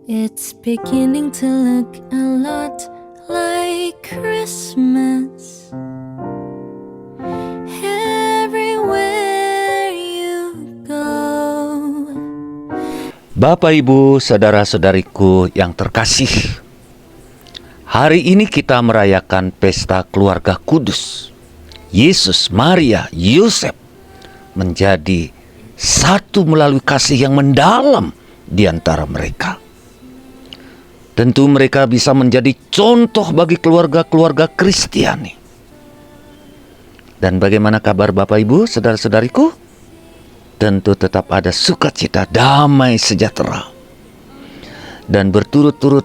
It's beginning to look a lot like Christmas everywhere you go. Bapak, Ibu, saudara-saudariku yang terkasih, hari ini kita merayakan pesta keluarga kudus. Yesus, Maria, Yosef menjadi satu melalui kasih yang mendalam di antara mereka. Tentu mereka bisa menjadi contoh bagi keluarga-keluarga Kristiani. Dan bagaimana kabar Bapak Ibu, saudara-saudariku? Tentu tetap ada sukacita, damai, sejahtera. Dan berturut-turut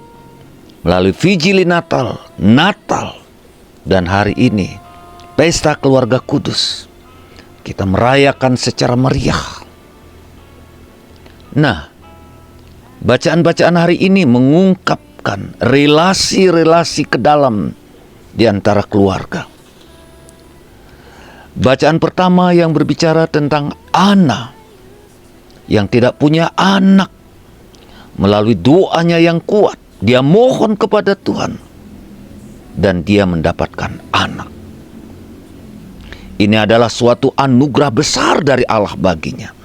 melalui Vigili Natal, dan hari ini pesta keluarga kudus, kita merayakan secara meriah. Nah, bacaan-bacaan hari ini mengungkapkan relasi-relasi ke dalam di antara keluarga. Bacaan pertama yang berbicara tentang Ana yang tidak punya anak. Melalui doanya yang kuat, dia mohon kepada Tuhan dan dia mendapatkan anak. Ini adalah suatu anugerah besar dari Allah baginya.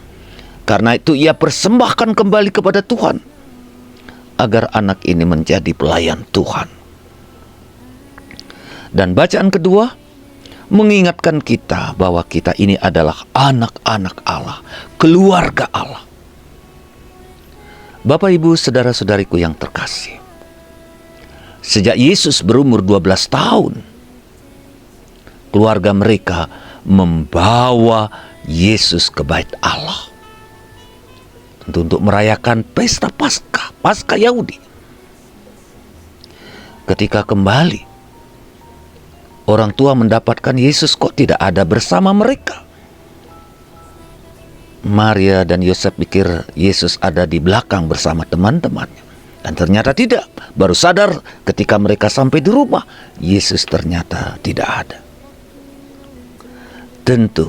Karena itu ia persembahkan kembali kepada Tuhan agar anak ini menjadi pelayan Tuhan. Dan bacaan kedua mengingatkan kita bahwa kita ini adalah anak-anak Allah, keluarga Allah. Bapak, Ibu, saudara-saudariku yang terkasih, sejak Yesus berumur 12 tahun, keluarga mereka membawa Yesus ke bait Allah untuk merayakan pesta Paskah Yahudi. Ketika kembali, orang tua mendapatkan Yesus kok tidak ada bersama mereka. Maria dan Yosef pikir Yesus ada di belakang bersama teman-temannya. Dan ternyata tidak. Baru sadar ketika mereka sampai di rumah, Yesus ternyata tidak ada. Tentu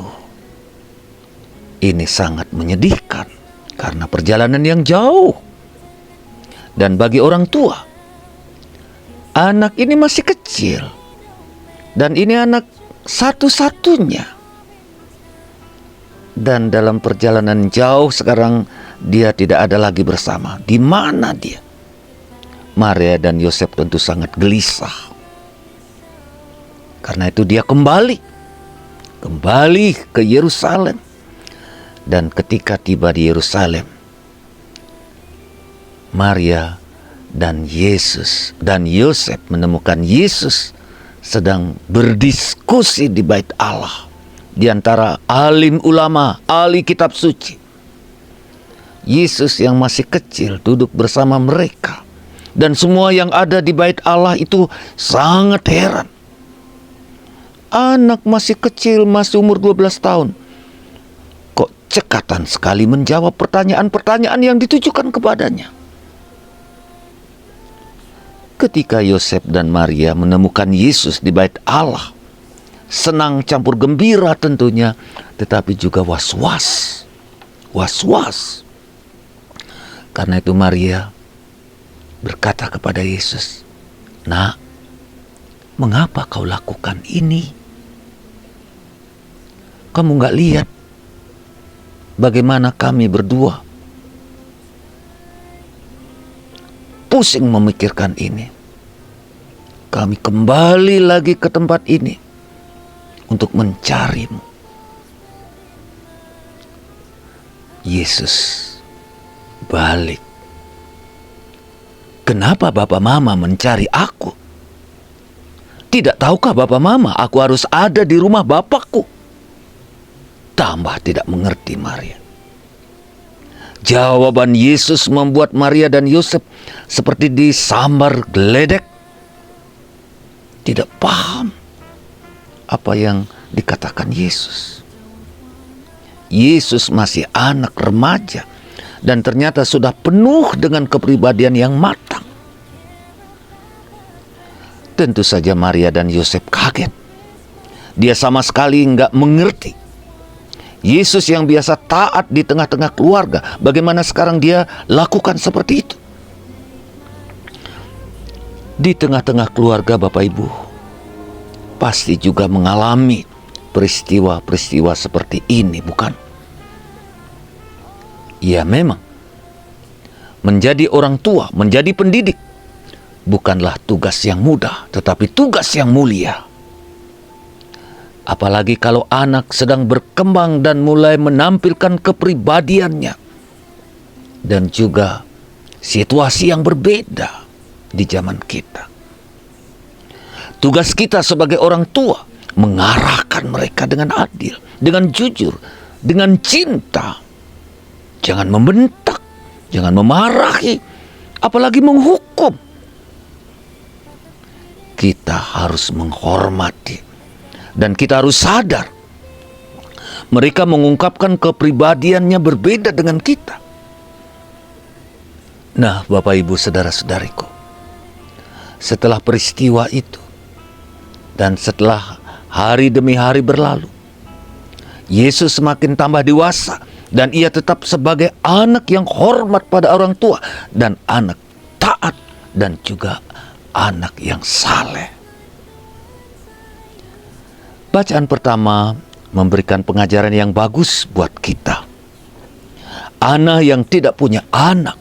ini sangat menyedihkan karena perjalanan yang jauh. Dan bagi orang tua, anak ini masih kecil. Dan ini anak satu-satunya. Dan dalam perjalanan jauh sekarang dia tidak ada lagi bersama. Di mana dia? Maria dan Yosef tentu sangat gelisah. Karena itu dia kembali ke Yerusalem. Dan ketika tiba di Yerusalem, Maria dan Yosef menemukan Yesus sedang berdiskusi di bait Allah di antara alim ulama, ahli kitab suci. Yesus yang masih kecil duduk bersama mereka. Dan semua yang ada di bait Allah itu sangat heran. Anak masih kecil, masih umur 12 tahun. Kok cekatan sekali menjawab pertanyaan-pertanyaan yang ditujukan kepadanya. Ketika Yosef dan Maria menemukan Yesus di bait Allah, senang campur gembira tentunya, tetapi juga was-was. Karena itu Maria berkata kepada Yesus, "Nak, mengapa kau lakukan ini? Kamu gak lihat bagaimana kami berdua pusing memikirkan ini. Kami kembali lagi ke tempat ini untuk mencarimu." Yesus balik. "Kenapa Bapak Mama mencari aku? Tidak tahukah Bapak Mama aku harus ada di rumah Bapakku?" Tambah tidak mengerti Maria. Jawaban Yesus membuat Maria dan Yosef seperti disambar geledek. Tidak paham apa yang dikatakan Yesus. Yesus masih anak remaja dan ternyata sudah penuh dengan kepribadian yang matang. Tentu saja Maria dan Yosef kaget. Dia sama sekali nggak mengerti. Yesus yang biasa taat di tengah-tengah keluarga, bagaimana sekarang dia lakukan seperti itu? Di tengah-tengah keluarga Bapak Ibu pasti juga mengalami peristiwa-peristiwa seperti ini, bukan? Ya memang, menjadi orang tua, menjadi pendidik bukanlah tugas yang mudah, tetapi tugas yang mulia. Apalagi kalau anak sedang berkembang dan mulai menampilkan kepribadiannya dan juga situasi yang berbeda di zaman kita. Tugas kita sebagai orang tua mengarahkan mereka dengan adil, dengan jujur, dengan cinta. Jangan membentak, jangan memarahi, apalagi menghukum. Kita harus menghormati dan kita harus sadar mereka mengungkapkan kepribadiannya berbeda dengan kita. Nah, Bapak Ibu saudara-saudariku, setelah peristiwa itu dan setelah hari demi hari berlalu, Yesus semakin tambah dewasa dan ia tetap sebagai anak yang hormat pada orang tua dan anak taat dan juga anak yang saleh. Bacaan pertama memberikan pengajaran yang bagus buat kita. Anak yang tidak punya anak,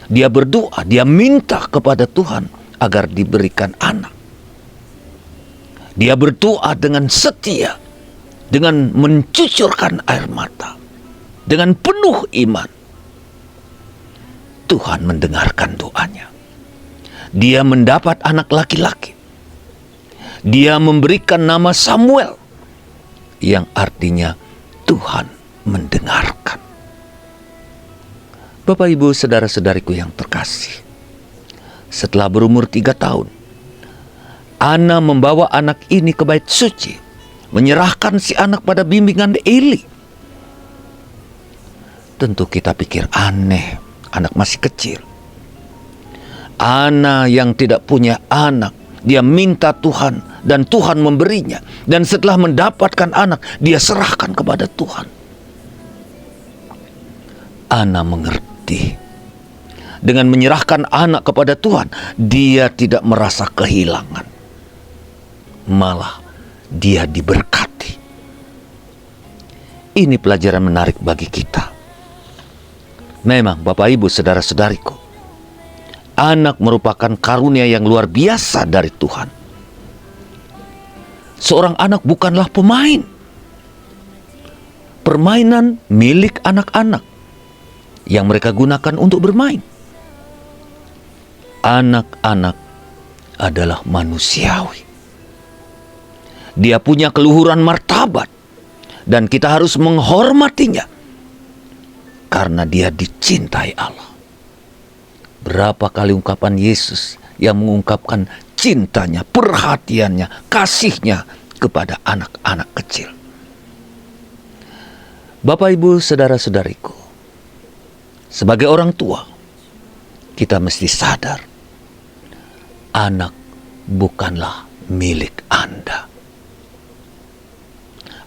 dia berdoa, dia minta kepada Tuhan agar diberikan anak. Dia berdoa dengan setia, dengan mencucurkan air mata, dengan penuh iman. Tuhan mendengarkan doanya. Dia mendapat anak laki-laki. Dia memberikan nama Samuel, yang artinya Tuhan mendengarkan. Bapak Ibu saudara-saudariku yang terkasih, setelah berumur 3 tahun, Ana membawa anak ini ke bait suci, menyerahkan si anak pada bimbingan Eli. Tentu kita pikir aneh, anak masih kecil. Ana yang tidak punya anak, dia minta Tuhan dan Tuhan memberinya. Dan setelah mendapatkan anak, dia serahkan kepada Tuhan. Ana mengerti. Dengan menyerahkan anak kepada Tuhan, dia tidak merasa kehilangan. Malah dia diberkati. Ini pelajaran menarik bagi kita. Memang Bapak Ibu saudara-saudariku, anak merupakan karunia yang luar biasa dari Tuhan. Seorang anak bukanlah pemain. Permainan milik anak-anak yang mereka gunakan untuk bermain. Anak-anak adalah manusiawi. Dia punya keluhuran martabat dan kita harus menghormatinya karena dia dicintai Allah. Berapa kali ungkapan Yesus yang mengungkapkan cintanya, perhatiannya, kasihnya kepada anak-anak kecil. Bapak Ibu saudara-saudariku, sebagai orang tua, kita mesti sadar, anak bukanlah milik Anda.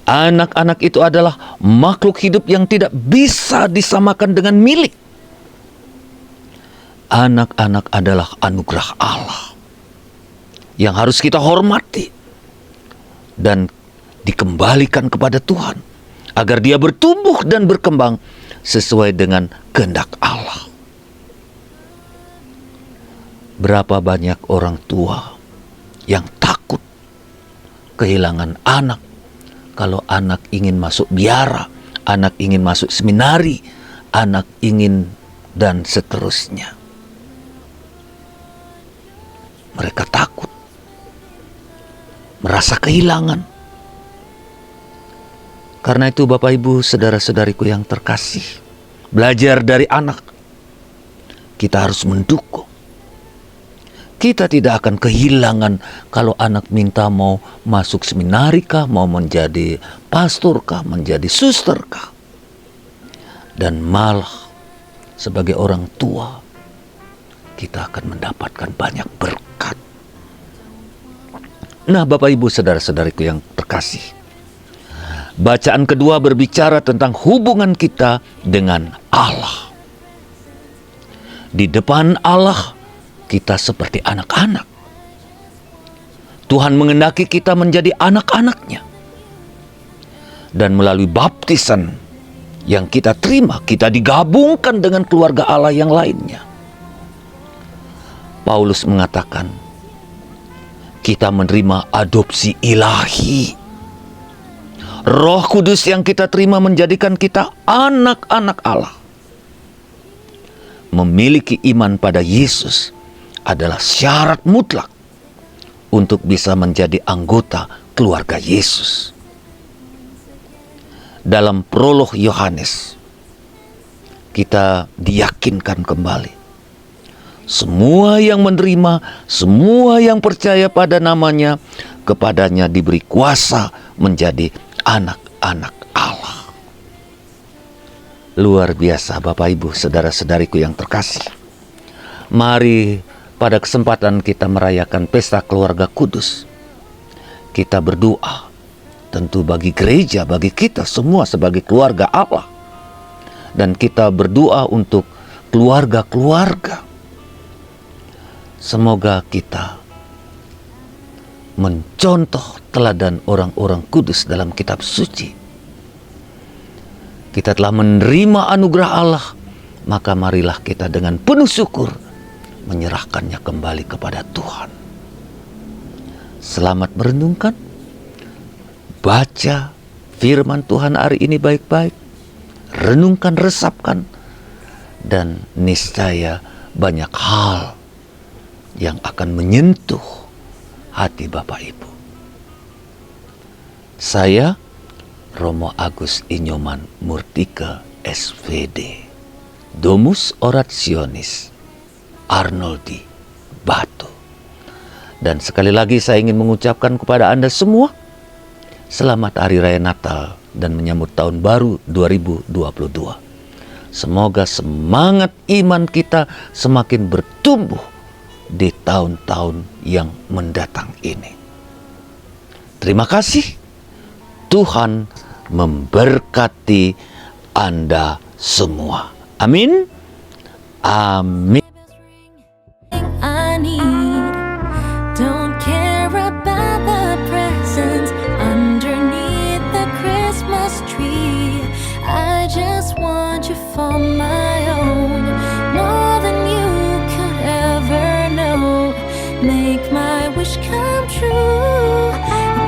Anak-anak itu adalah makhluk hidup yang tidak bisa disamakan dengan milik. Anak-anak adalah anugerah Allah yang harus kita hormati dan dikembalikan kepada Tuhan agar dia bertumbuh dan berkembang sesuai dengan kehendak Allah. Berapa banyak orang tua yang takut kehilangan anak. Kalau anak ingin masuk biara, anak ingin masuk seminari, anak ingin dan seterusnya. Mereka takut, merasa kehilangan. Karena itu Bapak Ibu saudara-saudariku yang terkasih, belajar dari anak. Kita harus mendukung. Kita tidak akan kehilangan kalau anak minta mau masuk seminari kah, mau menjadi pastor kah, menjadi suster kah. Dan malah sebagai orang tua, kita akan mendapatkan banyak berkat. Nah Bapak Ibu saudara-saudariku yang terkasih, bacaan kedua berbicara tentang hubungan kita dengan Allah. Di depan Allah, kita seperti anak-anak. Tuhan mengendaki kita menjadi anak-anak-Nya. Dan melalui baptisan yang kita terima, kita digabungkan dengan keluarga Allah yang lainnya. Paulus mengatakan, kita menerima adopsi ilahi. Roh Kudus yang kita terima menjadikan kita anak-anak Allah. Memiliki iman pada Yesus adalah syarat mutlak untuk bisa menjadi anggota keluarga Yesus. Dalam prolog Yohanes, kita diyakinkan kembali. Semua yang menerima, semua yang percaya pada namanya, kepadanya diberi kuasa menjadi anak-anak Allah. Luar biasa Bapak Ibu, saudara-saudariku yang terkasih. Mari pada kesempatan kita merayakan pesta keluarga kudus, kita berdoa. Tentu bagi gereja, bagi kita semua sebagai keluarga Allah. Dan kita berdoa untuk keluarga-keluarga. Semoga kita mencontoh teladan orang-orang kudus dalam kitab suci. Kita telah menerima anugerah Allah, maka marilah kita dengan penuh syukur menyerahkannya kembali kepada Tuhan. Selamat merenungkan. Baca firman Tuhan hari ini baik-baik, renungkan, resapkan, dan niscaya banyak hal yang akan menyentuh hati Bapak Ibu. Saya Romo Agus Inyoman Murtika SVD, Domus Orationis Arnoldi Batu. Dan sekali lagi saya ingin mengucapkan kepada Anda semua, selamat Hari Raya Natal dan menyambut Tahun Baru 2022. Semoga semangat iman kita semakin bertumbuh di tahun-tahun yang mendatang ini. Terima kasih. Tuhan memberkati Anda semua. Amin. Amin. I need. Don't care about the presents underneath the Christmas tree. I just want you for my own, more than you could ever know. Make my wish come true,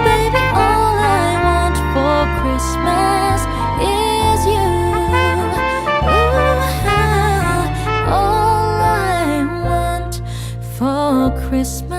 baby. All I want for Christmas is you. Ooh, all I want for Christmas